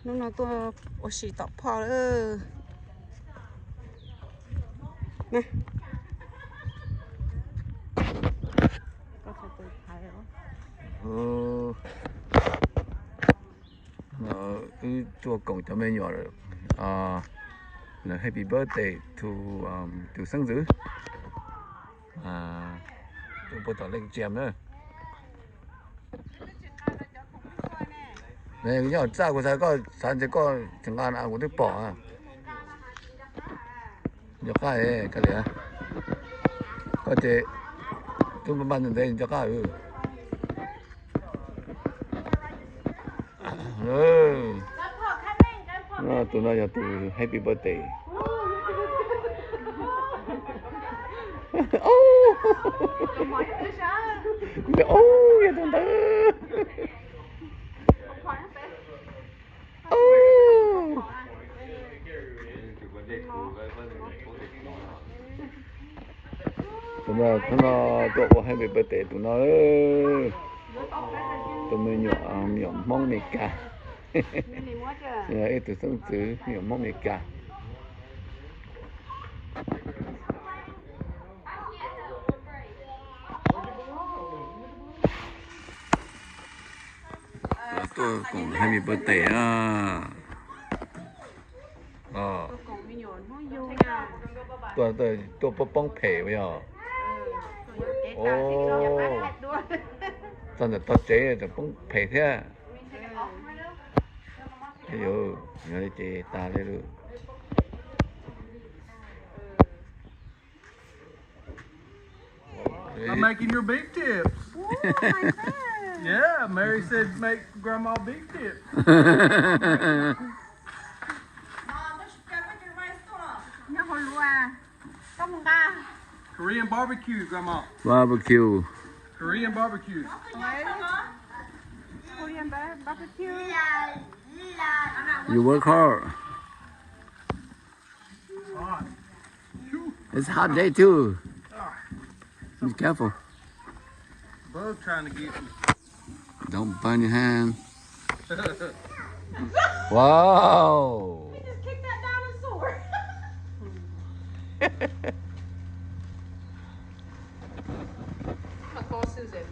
nó tôi ở xí tóc phò nè có thể tôi thấy cái chùa cổng cho mấy nhỏ rồi là happy birthday to sinh nhật tôi bắt đầu lên chém nữa này cái nhỏ cha của thằng có sản xuất có chẳng hạn à của tôi bỏ à giờ cái này có thể tôi mà bán được cho cái tụi nó giờ tụi happy birthday vậy tụi nó tụi nó tụi happy birthday tụi nó tụi mình nhỏ mong mì cả ít tụi sống chữ nhỏ mong mì cả tôi cũng happy birthday tôi bông phê vậy à真係得姐就幫皮啫，哎呦，有啲姐大啲咯。I'm making your beef tips. Yeah, Mary said make Grandma beef tips. Korean barbecue, Grandma. Barbecue. Korean barbecue. Korean barbecue. You work hard. Hot. It's a hot day too. Be careful. Bug trying to get me. Don't burn your hand. Wow. He just kicked that dinosaur. Call Susan.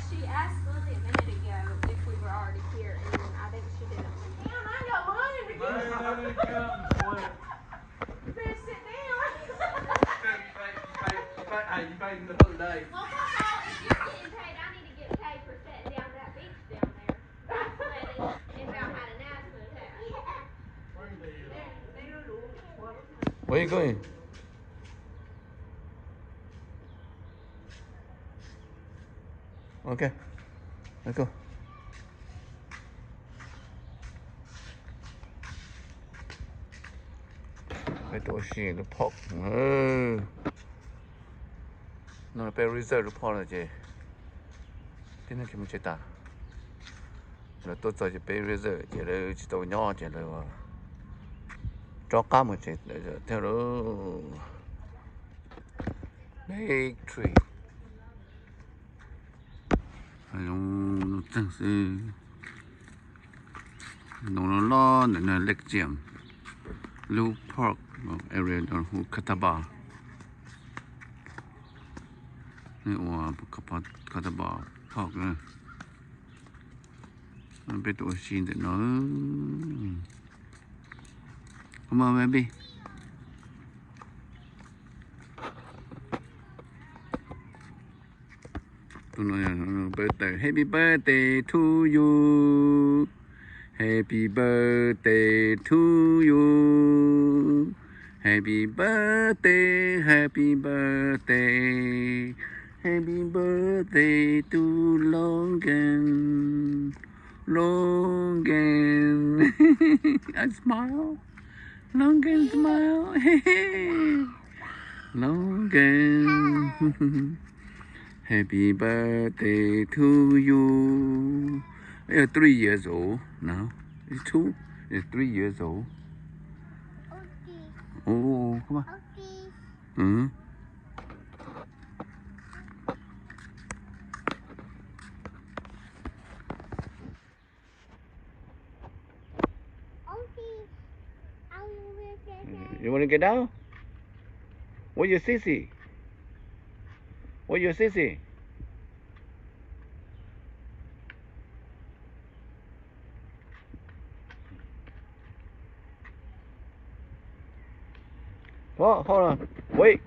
She asked Lily a minute ago if we were already here, and I think she didn't. Damn, I got money to give you. You better sit down. Hey, you paid the whole day. Well, if you're getting paid, I need to get paid for setting down that beach down there. In Mount Mananaska, Where are you going? Okay, let's go. Cái tổ xì nó phọc nó bé reserve nó phọc là gì thế nên chúng mình ta là tôi cho chị bé reserve chị là chị tôi nhỏ chị là cho cá một chị theo đó bakery nó chẳng sự nó lo nên lệch chém Blue Park area down who Kataba. Ni wa Kataba Park na. Ang bit o scene de no. Come on, baby. Birthday. Happy birthday to you. Happy birthday to you. Happy birthday, happy birthday. Happy birthday to Logan. Logan. I smile. Logan smile. Logan. Happy birthday to you. You're 3 years old now. It's 2. It's 3 years old. Oh, come on. You want to get down? Where your sissy? Where your sissy? Oh, hold on. Wait.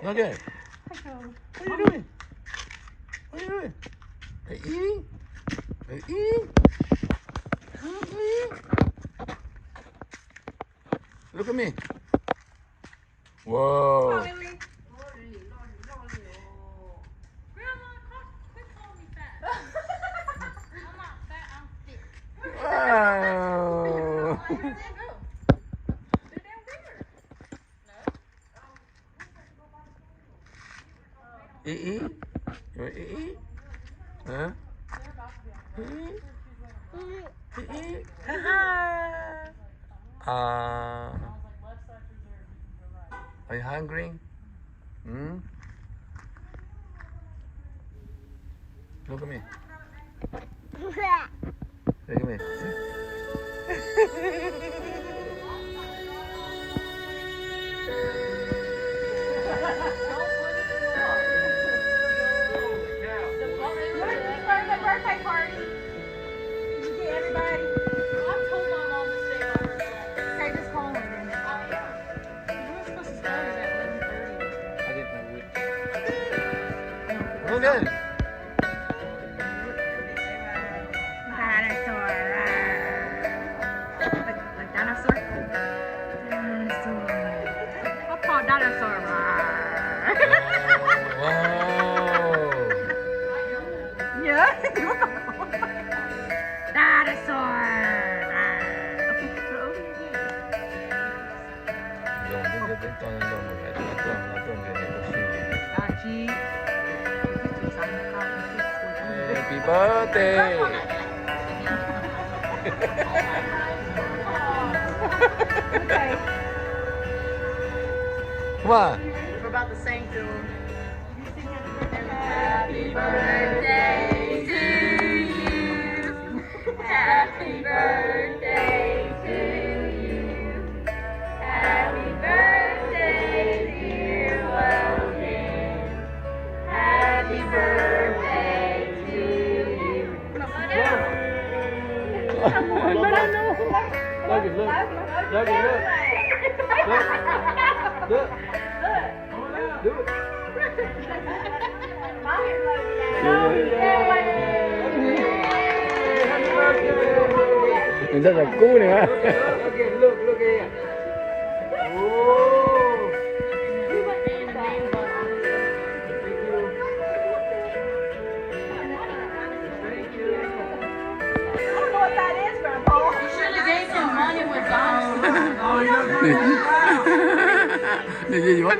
Look at it. What are you doing? Are you eating? Look at me. Whoa. Grandma, quit calling me fat. I'm not fat, I'm fit. Wow. Sit down there. Eat? You want to eat? Huh? Eat? Are you hungry? Hmm? Look at me. Look at me. Birthday party. Did you get everybody? I told my mom to stay by herself. Okay, just call her then. We were supposed to start at 11:30. I didn't know which. Look at it. Dinosaur. Like dinosaur? Dinosaur. Papa dinosaur. Yeah. Dinosaur. Dùng cái tiếng con lên một cái nó tuần cái này có suy nghĩ. Happy birthday. Okay. Come on. We're about to sing to him. Happy birthday to you. Happy birthday to you. Happy birthday, dear Logan. Happy birthday to you. Logan, look. Do it. Mình rất là cool này ha. Look here. Này gì vậy?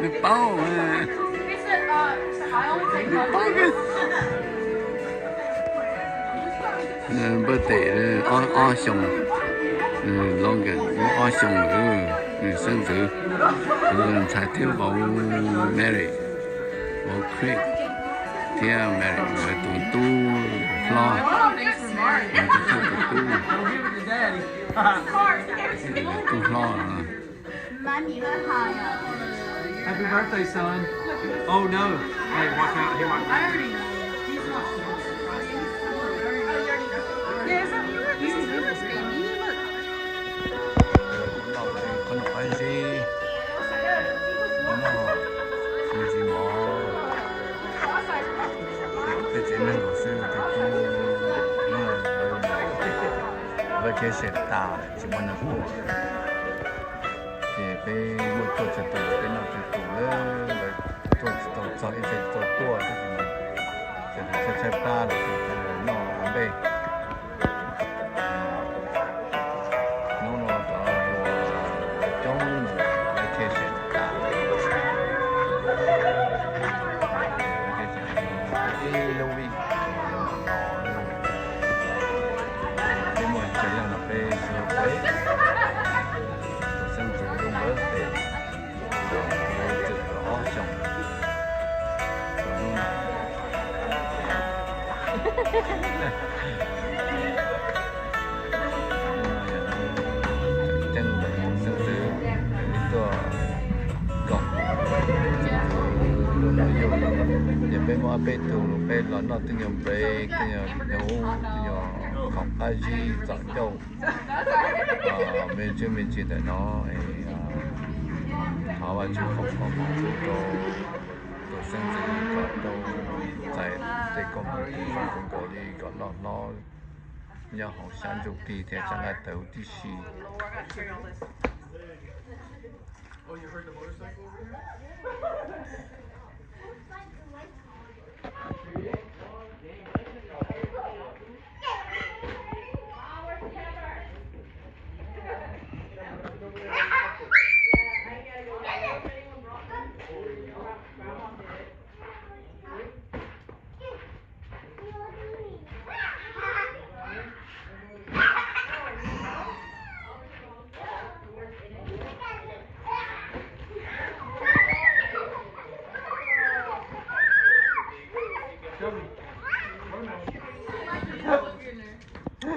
Được bao mà. Được bao kìa. Birthday o xong Logan o xong sinh tử才跳vào Mary vào Craig theo Mary rồi tụi tu lo tu lo Happy birthday, son. Oh no. Hey, watch out. He might. I already know. He's not. Yeah, is that yours? This is yours, baby. Look. con nói gì con gì mà cái chuyện này của sư thì cũng với cái sẽ ta chỉ muốn là của thì cái một tổ chức tổ cái nào thì tổ lên rồi tổ cho ít cái tổ tua thì mà sẽ ta là thì nó ở đây bên mua bên tủ bên là nó tự nhiên break tự nhiên nấu tự nhiên không ai gì chọn đâu mình chỉ để nó họ vào chứ không có mà chúng tôi sinh gì có đâu tại để công ty không có đi có nó nhà họ sản xuất đi thì chẳng ai đầu đi xí. Oh, you heard the motorcycle over there?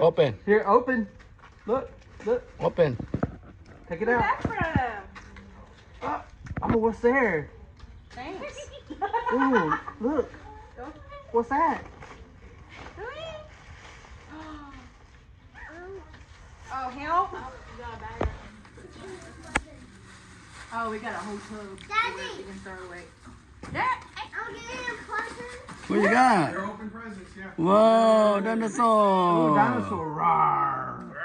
Open. Here, open. Look. Open. Take it out. Oh, what's there? Thanks. Ooh, look. What's that? Oh, help. Oh, we got a whole tub. Daddy. You can throw away. I'm getting a present. What you got? They're open presents, yeah. Whoa, dinosaur. Ooh, dinosaur. Rawr. I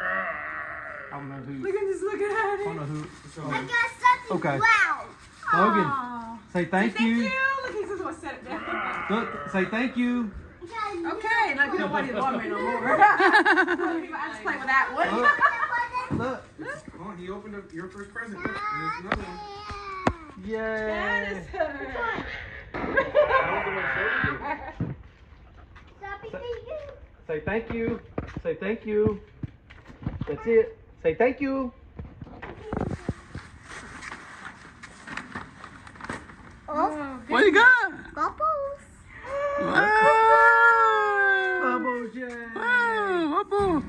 don't know who. Look at this looking at I it. don't know who. I got something Okay. loud. Logan, Aw. say thank you. Look, he's just gonna set it down. Look, say thank you. Okay, like we don't want his lawnmower no more. I just play with that one. Look. Oh, he opened up your first present. Look, and there's another one. Yay. That is Say thank you. Say thank you. That's it. Say thank you. Oh, What you got? bubbles. Wow. Bubbles, yay. Wow, Bubble.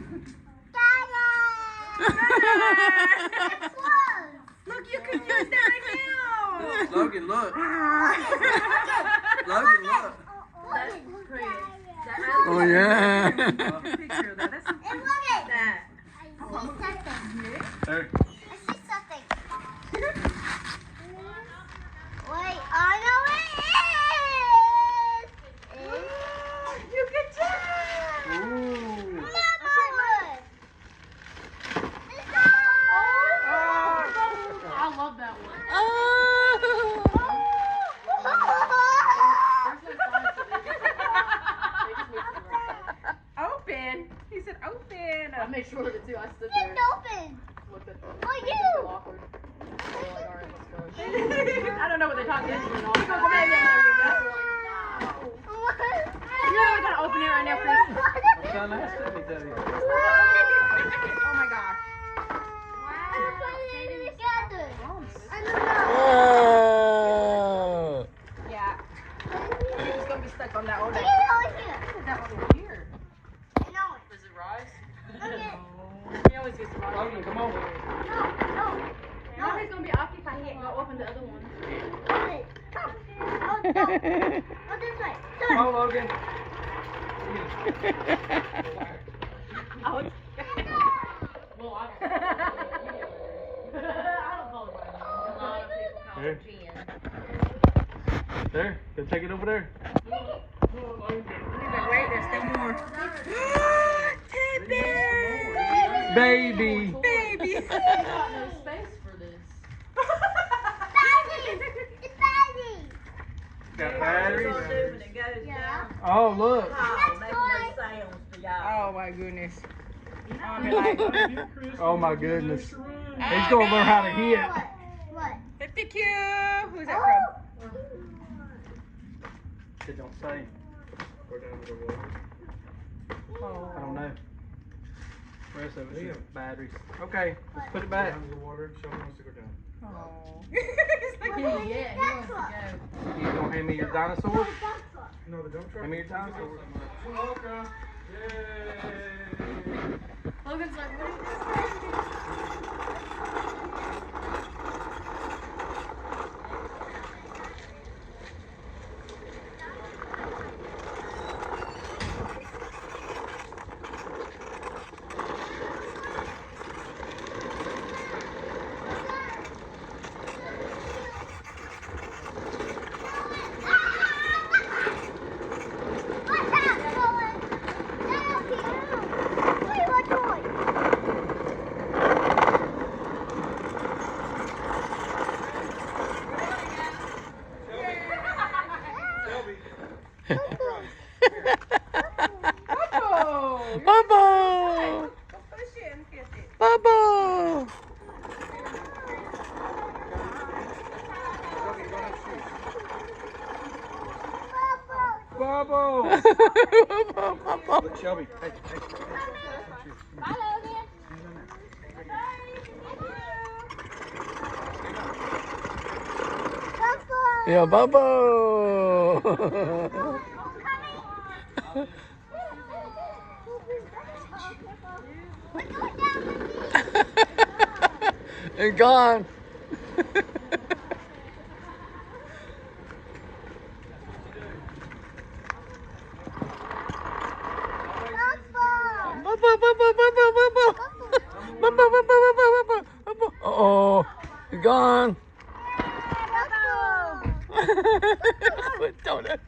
Look, you can use that right now. Logan, look. Logan, look. That's pretty. Oh, yeah. Picture of that. That's And look at that. I see something. There. I see something. Wait, I know it is. You can tell. Ooh. I love that one. Open. He said open. I made sure of it too. I stood It's there, open. looked at For it. you. Awkward. They were like, all right, let's go. I don't know what they're talking about. You know, There you go. You're not gonna open it right now, Chris. I'm trying to ask Debbie, Debbie. Oh my gosh. Oh. Yeah. He's gonna be stuck on that one. That one over here. Does it rise? He always gets the Logan, come on. Now he's gonna be occupied. He can't go open the other one. Come on, Logan. Oh, Well, I don't call it by name. A lot of people call There. it Jen. There. Go take it over there. wait, there's still more. Baby. Baby. I got no space for this. Got batteries. When it goes down. Oh, look. Oh my goodness. I'm like, Oh, my goodness. He's going to learn how to hit. What? 50Q. Who's that from? It don't say. Go down to the water. I don't know. The rest of it's just batteries. Okay, let's put it back. Down to the water. Sheldon wants to go down. Oh. Yeah, he wants to go. You gonna hand me your dinosaur? No, the dump truck. Hand me your dinosaur. Welcome. Yay. Logan's like, what are you doing? Oh, Bubble! go push it and kiss it. Bubble! Bubbles. Bubble! Look, Shelby. Hey, hey. Bye, Logan. Yeah, Bubble! It's gone. Oh, it's gone. Don't it?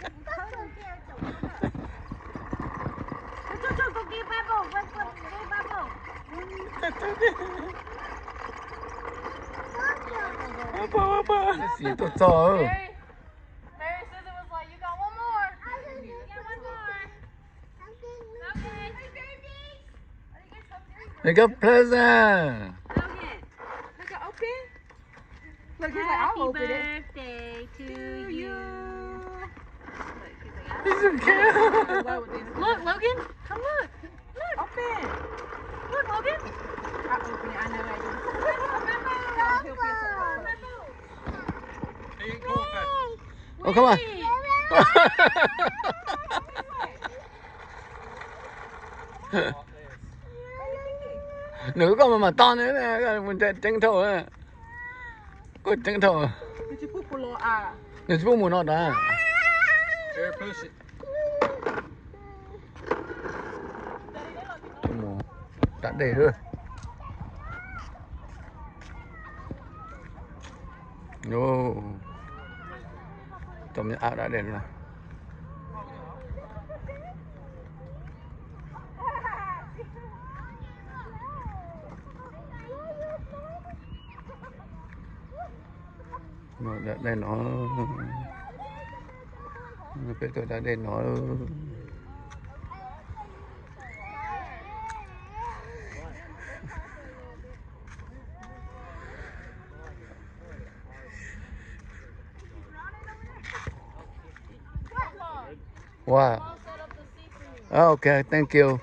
Xì tốt cho. Mary says it was like, you got one more. They got present. Look, open. Look, he's like, I'll open it. Birthday to you. He's okay. Look, Logan, come look. Look, open. Look, Logan. I open it. I know I do. He'll feel so He ain't cool fast. Oh, come on. Nữ con mà to nữa nè, mình trứng thầu á. Có trứng thầu. Did you put below? Ah. Nữ chú muốn nó đó. Here, push it. Chú muốn. Đã để rồi. Yo. Trong áo đã để rồi. Nó đã để nó. Biết tôi đã để nó. Wow. Okay, thank you.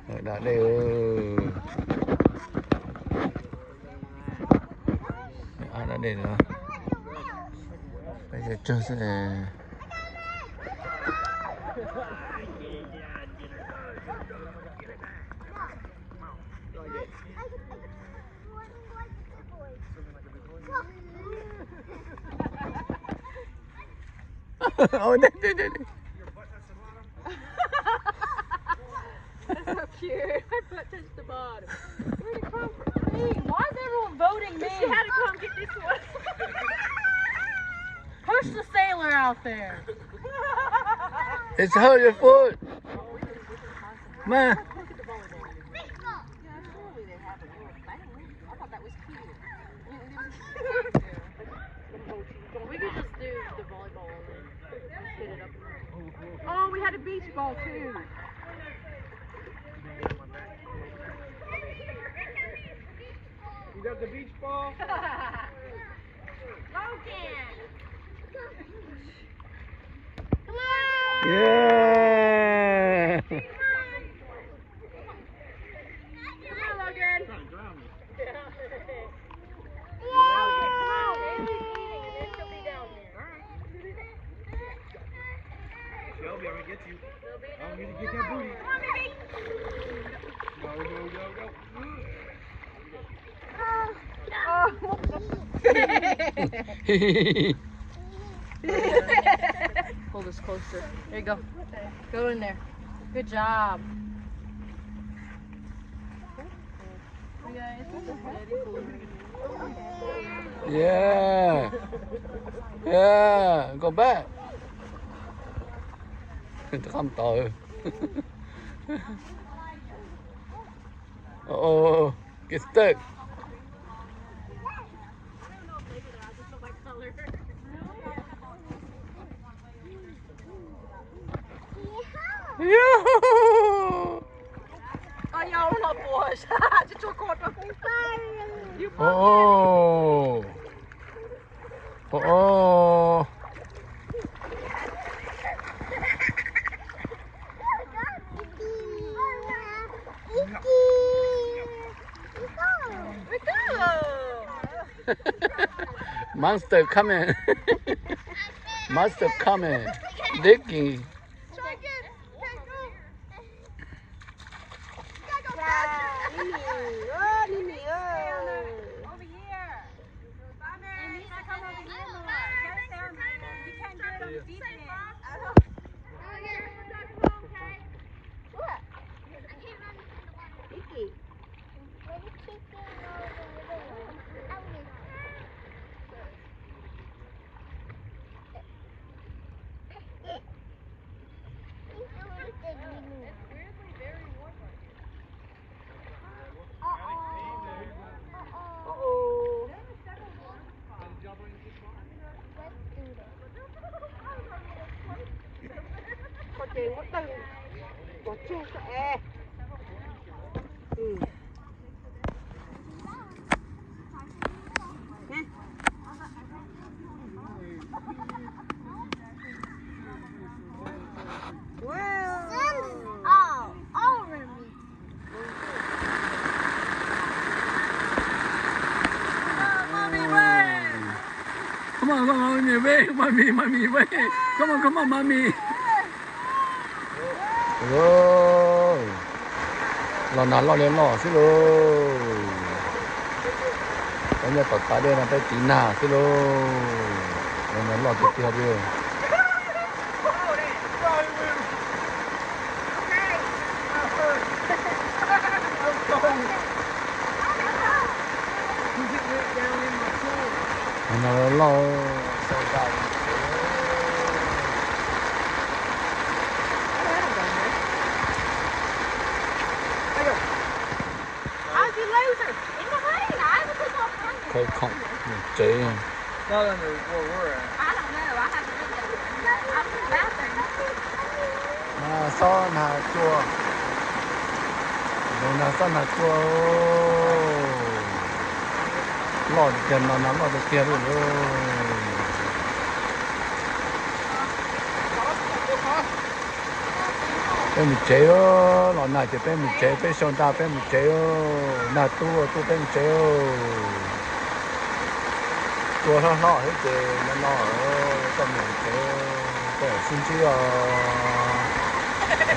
Rồi đã đây. Đã đây nữa. Bây giờ chơi sẽ oh, đây. That's so cute. My butt touched the bottom. Where'd it come from? Me. Why is everyone voting me? She had to come get this one. Push the sailor out there. It's hurt your foot. Ma. Yeah, surely they have a little thing. I thought that was cute. We could just do the volleyball and hit it up. Oh, we had a beach ball too. You got the beach ball? Logan. Yeah. Come on, Logan. Shelby, I'm gonna get you. I want you to get that booty. Go. Pull this closer. There you go. Go in there. Good job. Yeah. Yeah. Go back. Không tội. Oh, get stuck. Yoo-hoo! Ôi dâu nó lột bùa chứ cho cột vào. Oh. Oh. Monster coming. Monster coming. Digging. Over here. And you should come over here more. Just down there. You can't do it on the deep end. Có chuyện có từng có chung sẽ Come on, mommy, wait, mommy, wait. Come on, mommy. Rồi. Lò nà lò lên lò xí lô. Cái nhà tọt tại đây là cái tí nà xí lô. Lò nà lò tiếp theo đi. Nó lo sâu dài. Khơi không chế. No, where we're at. I don't know. I haven't looked at it. I'm in the bathroom. Nà so nà chua. Rồi nà so nà chua. Lò được tiền mà nắm lò được tiền rồi. Bên mình chế ơ, lò này thì bên mình chế, bên xong ta bên mình chế ơ. Nà tu bên mình chế ơ. Tua nó lọ hết chế, nó lọ ơ, trong mình chế ơ. Cái ở xin chứ ơ.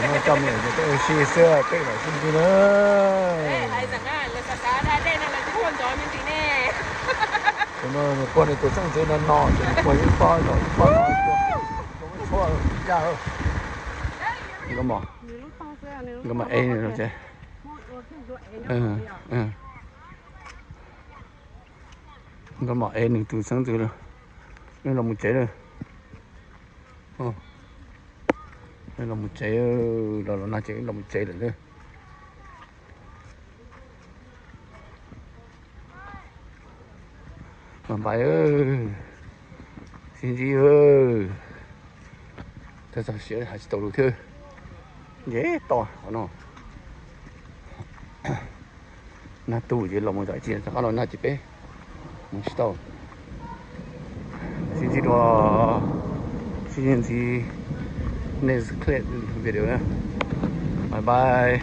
Nó trong mình thì cái xì xưa, cái là xin chứ nữa. Ai rằng là cả đây là cái con giỏi mình tí nè. Nó con này tôi sang chế nó nọ, thì quay những con nó chua ra hơn. Nó mỏ. Nó mà ê này nó chế. Nó mỏ ê này từ sáng từ rồi. Đây là một chế rồi. Đây là một chế rồi nó chế là một chế rồi nữa. Mà bài ơi, xin gì ơi, thế sao xíu hay tàu được thư, dễ to, nó, na tu gì lòng một giải chiến, sao nó na chỉ bé, một tàu, xin gì đó, xin gì, next clip video nữa, bye bye.